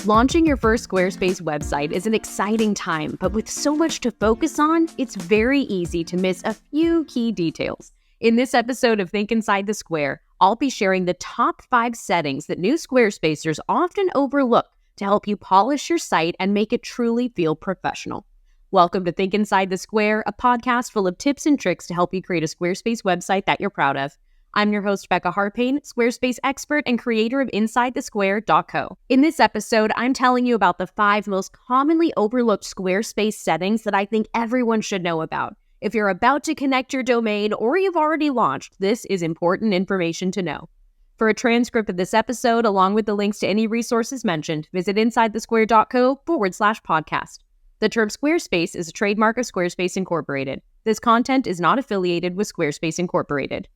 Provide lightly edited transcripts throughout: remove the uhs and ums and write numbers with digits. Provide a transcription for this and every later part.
Launching your first Squarespace website is an exciting time, but with so much to focus on, it's very easy to miss a few key details. In this episode of Think Inside the Square, I'll be sharing the top 5 settings that new Squarespacers often overlook to help you polish your site and make it truly feel professional. Welcome to Think Inside the Square, a podcast full of tips and tricks to help you create a Squarespace website that you're proud of. I'm your host, Becca Harpain, Squarespace expert and creator of InsideTheSquare.co. In this episode, I'm telling you about the 5 most commonly overlooked Squarespace settings that I think everyone should know about. If you're about to connect your domain or you've already launched, this is important information to know. For a transcript of this episode, along with the links to any resources mentioned, visit InsideTheSquare.co/podcast. The term Squarespace is a trademark of Squarespace Incorporated. This content is not affiliated with Squarespace Incorporated.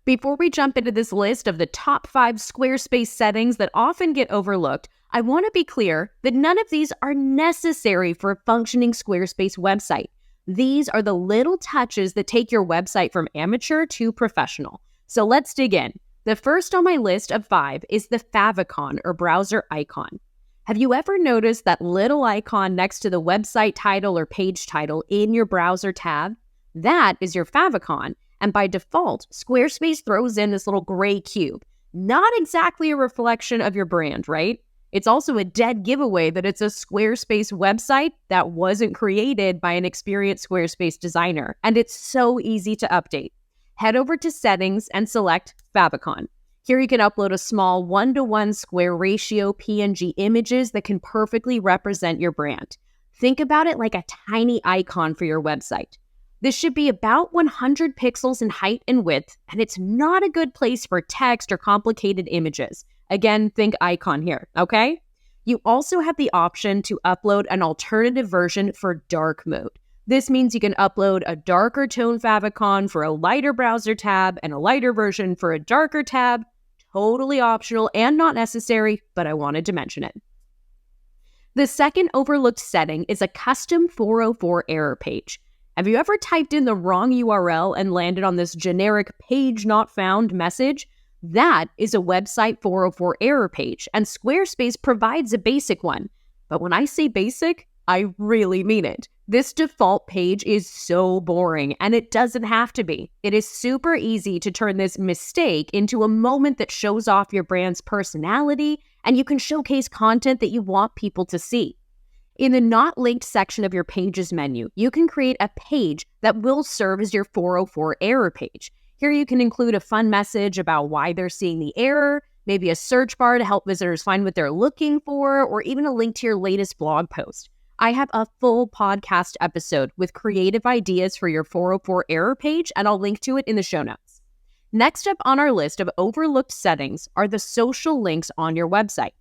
Before we jump into this list of the top 5 Squarespace settings that often get overlooked, I want to be clear that none of these are necessary for a functioning Squarespace website. These are the little touches that take your website from amateur to professional. So let's dig in. The first on my list of 5 is the Favicon or browser icon. Have you ever noticed that little icon next to the website title or page title in your browser tab? That is your favicon, and by default, Squarespace throws in this little gray cube. Not exactly a reflection of your brand, right? It's also a dead giveaway that it's a Squarespace website that wasn't created by an experienced Squarespace designer, and it's so easy to update. Head over to Settings and select Favicon. Here you can upload a small 1-to-1 square ratio PNG images that can perfectly represent your brand. Think about it like a tiny icon for your website. This should be about 100 pixels in height and width, and it's not a good place for text or complicated images. Again, think icon here, okay? You also have the option to upload an alternative version for dark mode. This means you can upload a darker tone favicon for a lighter browser tab and a lighter version for a darker tab. Totally optional and not necessary, but I wanted to mention it. The second overlooked setting is a custom 404 error page. Have you ever typed in the wrong URL and landed on this generic page not found message? That is a website 404 error page, and Squarespace provides a basic one. But when I say basic, I really mean it. This default page is so boring, and it doesn't have to be. It is super easy to turn this mistake into a moment that shows off your brand's personality, and you can showcase content that you want people to see. In the Not Linked section of your Pages menu, you can create a page that will serve as your 404 error page. Here you can include a fun message about why they're seeing the error, maybe a search bar to help visitors find what they're looking for, or even a link to your latest blog post. I have a full podcast episode with creative ideas for your 404 error page, and I'll link to it in the show notes. Next up on our list of overlooked settings are the social links on your website.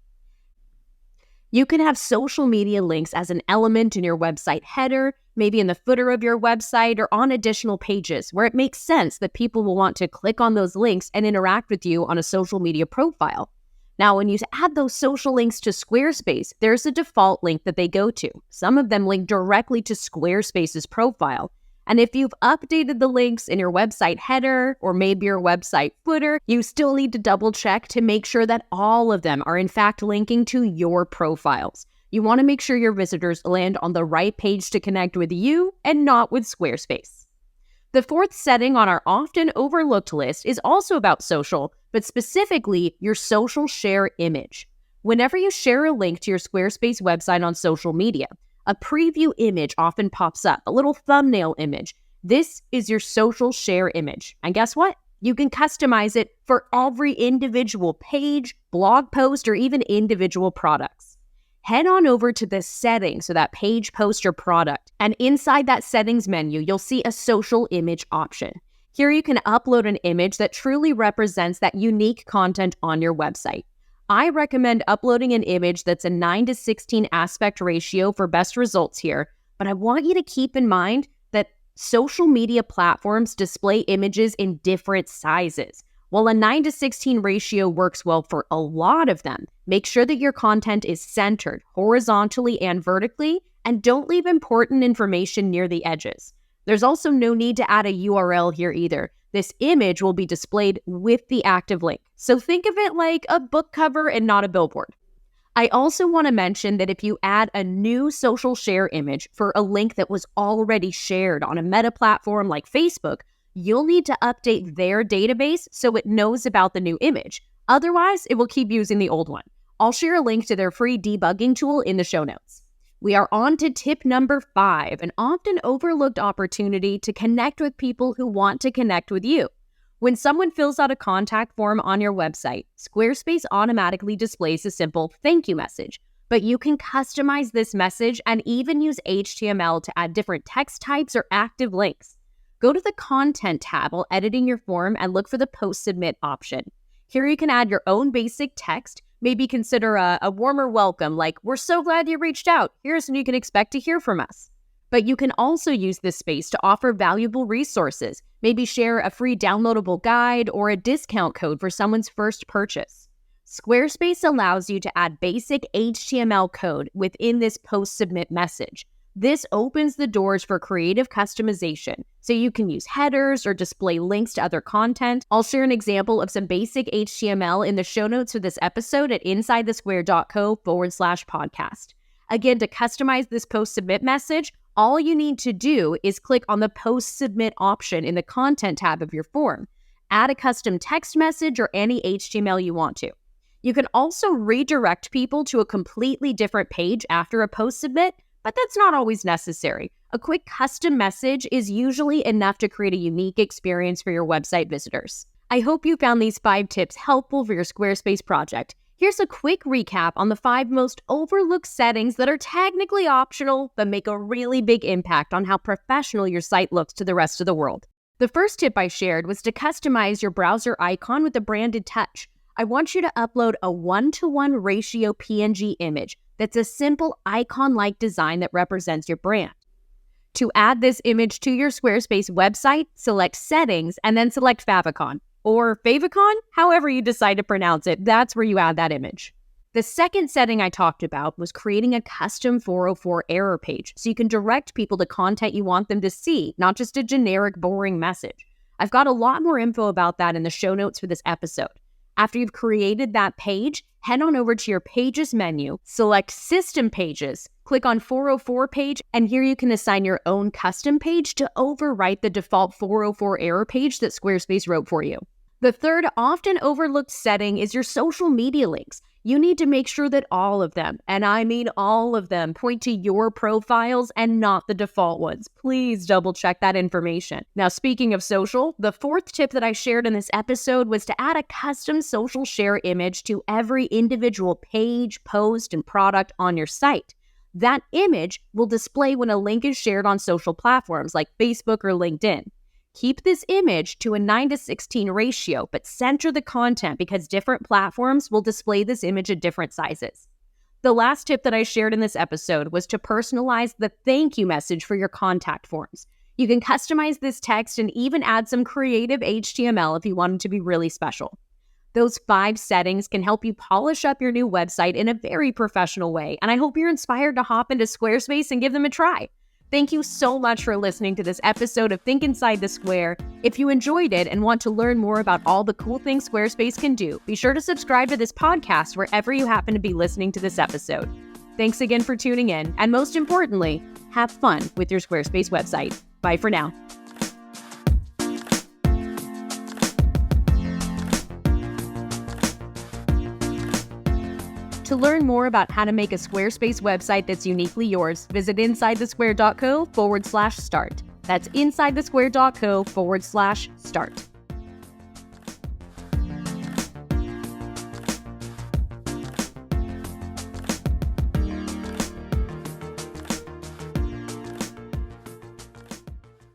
You can have social media links as an element in your website header, maybe in the footer of your website or on additional pages where it makes sense that people will want to click on those links and interact with you on a social media profile. Now, when you add those social links to Squarespace, there's a default link that they go to. Some of them link directly to Squarespace's profile. And if you've updated the links in your website header or maybe your website footer, you still need to double check to make sure that all of them are in fact linking to your profiles. You want to make sure your visitors land on the right page to connect with you and not with Squarespace. The fourth setting on our often overlooked list is also about social, but specifically your social share image. Whenever you share a link to your Squarespace website on social media, a preview image often pops up, a little thumbnail image. This is your social share image. And guess what? You can customize it for every individual page, blog post, or even individual products. Head on over to the settings, so that page, post, or product. And inside that settings menu, you'll see a social image option. Here you can upload an image that truly represents that unique content on your website. I recommend uploading an image that's a 9:16 aspect ratio for best results here, but I want you to keep in mind that social media platforms display images in different sizes. While a 9:16 ratio works well for a lot of them, make sure that your content is centered horizontally and vertically, and don't leave important information near the edges. There's also no need to add a URL here either. This image will be displayed with the active link. So think of it like a book cover and not a billboard. I also want to mention that if you add a new social share image for a link that was already shared on a meta platform like Facebook, you'll need to update their database so it knows about the new image. Otherwise, it will keep using the old one. I'll share a link to their free debugging tool in the show notes. We are on to tip number 5, an often overlooked opportunity to connect with people who want to connect with you. When someone fills out a contact form on your website, Squarespace automatically displays a simple thank you message. But you can customize this message and even use HTML to add different text types or active links. Go to the Content tab while editing your form and look for the Post Submit option. Here you can add your own basic text, maybe consider a warmer welcome like, "We're so glad you reached out. Here's when you can expect to hear from us." But you can also use this space to offer valuable resources, maybe share a free downloadable guide or a discount code for someone's first purchase. Squarespace allows you to add basic HTML code within this post-submit message. This opens the doors for creative customization, so you can use headers or display links to other content. I'll share an example of some basic HTML in the show notes for this episode at InsideTheSquare.co/podcast. Again, to customize this post-submit message, all you need to do is click on the Post Submit option in the Content tab of your form. Add a custom text message or any HTML you want to. You can also redirect people to a completely different page after a post submit, but that's not always necessary. A quick custom message is usually enough to create a unique experience for your website visitors. I hope you found these 5 tips helpful for your Squarespace project. Here's a quick recap on the 5 most overlooked settings that are technically optional, but make a really big impact on how professional your site looks to the rest of the world. The first tip I shared was to customize your browser icon with a branded touch. I want you to upload a 1-to-1 ratio PNG image that's a simple icon-like design that represents your brand. To add this image to your Squarespace website, select Settings and then select Favicon. Or Favicon, however you decide to pronounce it, that's where you add that image. The second setting I talked about was creating a custom 404 error page so you can direct people to content you want them to see, not just a generic, boring message. I've got a lot more info about that in the show notes for this episode. After you've created that page, head on over to your Pages menu, select System Pages, click on 404 page, and here you can assign your own custom page to overwrite the default 404 error page that Squarespace wrote for you. The third often overlooked setting is your social media links. You need to make sure that all of them, and I mean all of them, point to your profiles and not the default ones. Please double check that information. Now, speaking of social, the 4th tip that I shared in this episode was to add a custom social share image to every individual page, post, and product on your site. That image will display when a link is shared on social platforms like Facebook or LinkedIn. Keep this image to a 9:16 ratio, but center the content because different platforms will display this image at different sizes. The last tip that I shared in this episode was to personalize the thank you message for your contact forms. You can customize this text and even add some creative HTML if you want it to be really special. Those 5 settings can help you polish up your new website in a very professional way, and I hope you're inspired to hop into Squarespace and give them a try. Thank you so much for listening to this episode of Think Inside the Square. If you enjoyed it and want to learn more about all the cool things Squarespace can do, be sure to subscribe to this podcast wherever you happen to be listening to this episode. Thanks again for tuning in, and most importantly, have fun with your Squarespace website. Bye for now. To learn more about how to make a Squarespace website that's uniquely yours, visit InsideTheSquare.co/start. That's InsideTheSquare.co/start.